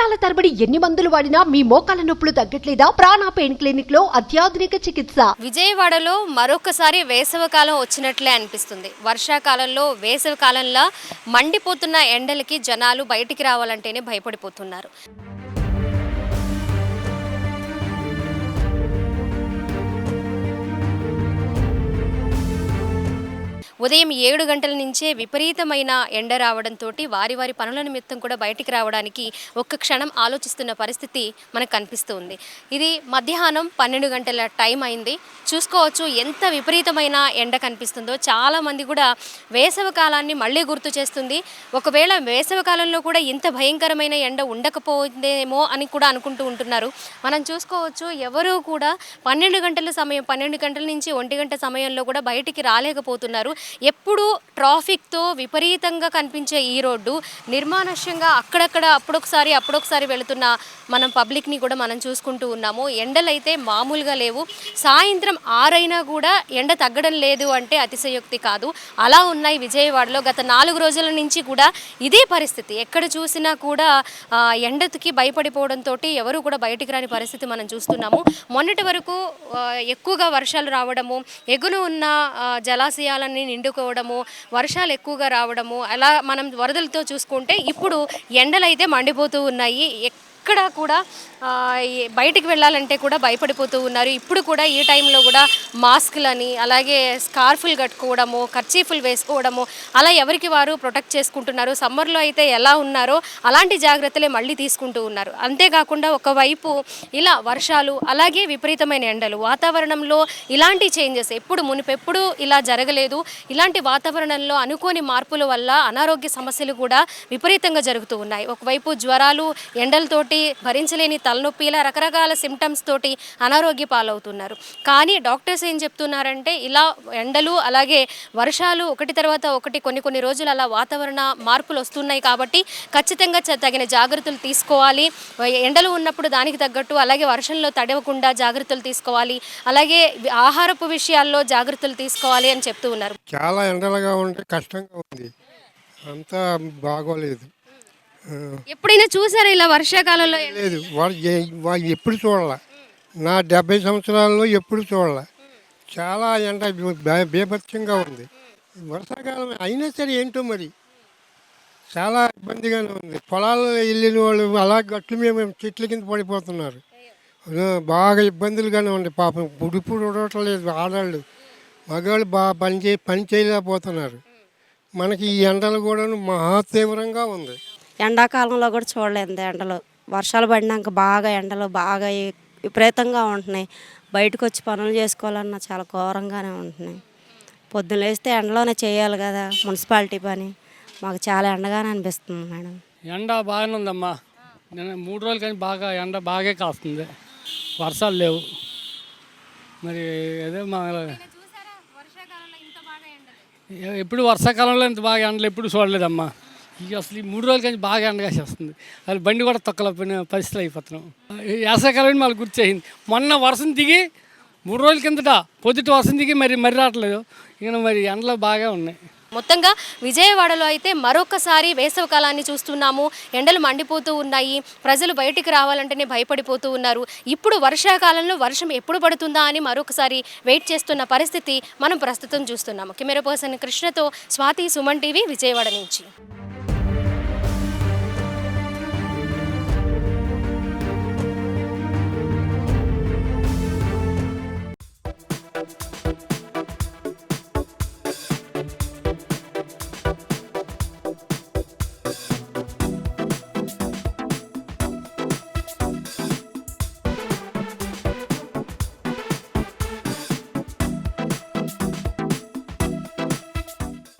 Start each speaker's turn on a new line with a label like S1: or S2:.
S1: సంవత్సరాల తరబడి ఎన్ని మందులు వాడినా మీ మోకాల నొప్పులు తగ్గట్లేదా? ప్రాణ పెయిన్ క్లినిక్ లో అత్యాధునిక చికిత్స.
S2: విజయవాడలో మరొకసారి వేసవికాలం వచ్చినట్లే అనిపిస్తుంది. వర్షాకాలంలో వేసవికాలంలో మండిపోతున్న ఎండలకి జనాలు బయటికి రావాలంటేనే భయపడిపోతున్నారు. ఉదయం 7 గంటల నుంచే విపరీతమైన ఎండ రావడంతో వారి పనుల నిమిత్తం కూడా బయటికి రావడానికి ఒక్క క్షణం ఆలోచిస్తున్న పరిస్థితి మనకు కనిపిస్తుంది. ఇది మధ్యాహ్నం 12 గంటల టైం అయింది. చూసుకోవచ్చు ఎంత విపరీతమైన ఎండ కనిపిస్తుందో. చాలామంది కూడా వేసవి కాలాన్ని మళ్ళీ గుర్తు చేస్తుంది. ఒకవేళ వేసవి కాలంలో కూడా ఇంత భయంకరమైన ఎండ ఉండకపోయిందేమో అని కూడా అనుకుంటూ ఉంటున్నారు. మనం చూసుకోవచ్చు ఎవరు కూడా 12 గంటల సమయం 12 గంటల నుంచి 1 గంట సమయంలో కూడా బయటికి రాలేకపోతున్నారు. ఎప్పుడు ట్రాఫిక్తో విపరీతంగా కనిపించే ఈ రోడ్డు నిర్మానుష్యంగా అక్కడక్కడ అప్పుడొకసారి వెళుతున్న మనం పబ్లిక్ని కూడా మనం చూసుకుంటూ ఉన్నాము. ఎండలైతే మామూలుగా లేవు. సాయంత్రం 6 అయినా కూడా ఎండ తగ్గడం లేదు అంటే అతిశయోక్తి కాదు. అలా ఉన్నాయి విజయవాడలో. గత 4 రోజుల నుంచి కూడా ఇదే పరిస్థితి. ఎక్కడ చూసినా కూడా ఎండకి భయపడిపోవడంతో ఎవరు కూడా బయటికి రాని పరిస్థితి మనం చూస్తున్నాము. మొన్నటి వరకు ఎక్కువగా వర్షాలు రావడము, ఎగున ఉన్న జలాశయాలన్నీ నిండుకోవడము, వర్షాలు ఎక్కువగా రావడము, అలా మనం వరదలతో చూసుకుంటే ఇప్పుడు ఎండలైతే మండిపోతూ ఉన్నాయి. ఎక్కడ కూడా బయటికి వెళ్ళాలంటే కూడా భయపడిపోతూ ఉన్నారు. ఇప్పుడు కూడా ఈ టైంలో కూడా మాస్కులని అలాగే స్కార్ఫులు కట్టుకోవడము, కర్చీఫులు వేసుకోవడము అలా ఎవరికి వారు ప్రొటెక్ట్ చేసుకుంటున్నారు. సమ్మర్లో అయితే ఎలా ఉన్నారో అలాంటి జాగ్రత్తలే మళ్ళీ తీసుకుంటూ ఉన్నారు. అంతేకాకుండా ఒకవైపు ఇలా వర్షాలు అలాగే విపరీతమైన ఎండలు, వాతావరణంలో ఇలాంటి చేంజెస్ మునుపెప్పుడు ఇలా జరగలేదు. ఇలాంటి వాతావరణంలో అనుకోని మార్పుల వల్ల అనారోగ్య సమస్యలు కూడా విపరీతంగా జరుగుతూ ఉన్నాయి. ఒకవైపు జ్వరాలు, ఎండలతోటి భరించలేని తలనొప్పి, ఇలా రకరకాల సిమ్టమ్స్ తోటి అనారోగ్య పాలవుతున్నారు. కానీ డాక్టర్స్ ఏం చెప్తున్నారంటే ఇలా ఎండలు అలాగే వర్షాలు ఒకటి తర్వాత ఒకటి కొన్ని రోజులు అలా వాతావరణ మార్పులు వస్తున్నాయి కాబట్టి ఖచ్చితంగా తగిన జాగ్రత్తలు తీసుకోవాలి. ఎండలు ఉన్నప్పుడు దానికి తగ్గట్టు అలాగే వర్షంలో తడవకుండా జాగ్రత్తలు తీసుకోవాలి. అలాగే ఆహారపు విషయాల్లో జాగ్రత్తలు తీసుకోవాలి అని చెప్తూ ఉన్నారు.
S3: చాలా ఎండలుగా ఉంటే కష్టంగా ఉంది, అంతా బాగోలేదు.
S2: ఎప్పుడైనా చూసారా ఇలా వర్షాకాలంలో?
S3: లేదు, వాళ్ళు ఎప్పుడు చూడాల. నా 70 సంవత్సరాల్లో ఎప్పుడు చూడాల. చాలా ఎండ బీభత్సంగా ఉంది. వర్షాకాలం అయినా సరే ఏంటో మరి చాలా ఇబ్బందిగానే ఉంది. పొలాల్లో వెళ్ళిన వాళ్ళు అలా గట్లు మేము చెట్ల కింద పడిపోతున్నారు. బాగా ఇబ్బందులుగానే ఉంది. పాపం ఉడుపుడు ఉడవట్లేదు. ఆడవాళ్ళు మగవాళ్ళు బాగా పని చేయలేకపోతున్నారు. మనకి ఈ ఎండలు కూడా మహా తీవ్రంగా ఉంది.
S4: ఎండాకాలంలో కూడా చూడలేదు ఎండలు. వర్షాలు పడినాక బాగా ఎండలు బాగా విపరీతంగా ఉంటున్నాయి. బయటకు వచ్చి పనులు చేసుకోవాలన్నా చాలా ఘోరంగానే ఉంటున్నాయి. పొద్దున్న లేస్తే ఎండలోనే చేయాలి కదా మున్సిపాలిటీ పని. మాకు చాలా ఎండగానే అనిపిస్తుంది మేడం.
S5: ఎండ బాగానే ఉందమ్మా. నేను 3 రోజులు కానీ బాగా ఎండ బాగా కాస్తుంది. వర్షాలు లేవు. మరి అదే మా ఎప్పుడు వర్షాకాలంలో ఇంత బాగా ఎండలు ఎప్పుడు చూడలేదమ్మా. ఇక అసలు ఈ 3 రోజులు కానీ బాగా ఎండగా చేస్తుంది. అది బండి కూడా తొక్కలేకపోయిన పరిస్థితులు అయిపోతున్నాం. వేసవికాలం మాకు గుర్తయింది. మొన్న వర్షం దిగి 3 రోజుల కిందట పొద్దుట వర్షం దిగి మరి రావట్లేదు. ఇక మరి ఎండలు బాగా ఉన్నాయి.
S2: మొత్తంగా విజయవాడలో అయితే మరొకసారి వేసవి కాలాన్ని చూస్తున్నాము. ఎండలు మండిపోతూ ఉన్నాయి. ప్రజలు బయటికి రావాలంటేనే భయపడిపోతూ ఉన్నారు. ఇప్పుడు వర్షాకాలంలో వర్షం ఎప్పుడు పడుతుందా అని మరొకసారి వెయిట్ చేస్తున్న పరిస్థితి మనం ప్రస్తుతం చూస్తున్నాము. కెమెరా పర్సన్ కృష్ణతో స్వాతి, సుమన్ టీవీ, విజయవాడ నుంచి.